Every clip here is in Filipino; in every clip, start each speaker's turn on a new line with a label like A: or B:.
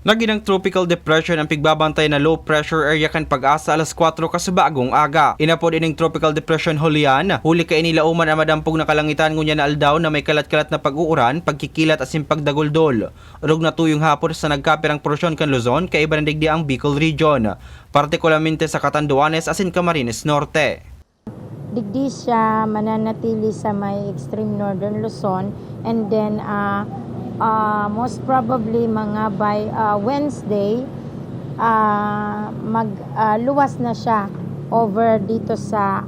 A: Naginang tropical depression ang pigbabantay na low pressure area kan Pag-asa alas 4 kasubagong aga. Inapod ining tropical depression Julian, huli ka inilauman ang madampog na kalangitan ngunya na aldaw na may kalat-kalat na pag-uuran, pagkikilat asin pagdaguldol. Rug na tuyong hapon sa nagkapirang porsyon kan Luzon kay iba digdi ang Bicol region, partikularmente sa Catanduanes asin Camarines Norte.
B: Digdi siya mananatili sa may extreme northern Luzon, and then most probably mga by Wednesday magluwas na siya over dito sa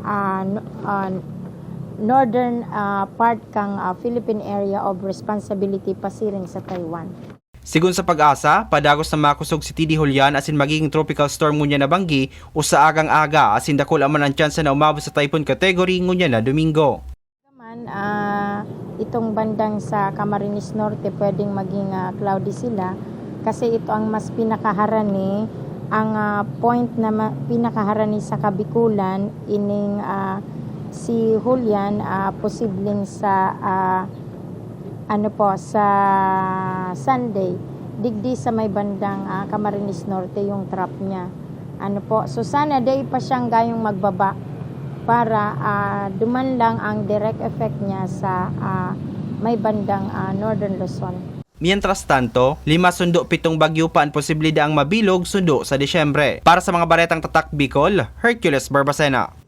B: northern part kang Philippine Area of Responsibility pasiring sa Taiwan.
A: Sigun sa Pag-asa, padagos na makusog si TD Julian asin magiging tropical storm ngunya na banggi o sa agang-aga asin dakol aman ang tsansa na umabot sa typhoon category ngunya na Domingo.
B: Itong bandang sa Camarines Norte pwedeng maging cloudy sila kasi ito ang mas pinakaharani, ang point na pinakaharani sa Kabikulan ining si Julian posibleng sa sa Sunday digdi sa may bandang Camarines Norte yung trap niya. So sana day pa siyang gayong magbaba para duman lang ang direct effect niya sa may bandang Northern Luzon.
A: Mientras tanto, 5 sundo 7 bagyo pa ang posibilidad ang mabilog sundo sa Disyembre. Para sa mga baretang tatak Bicol, Hercules Barbacena.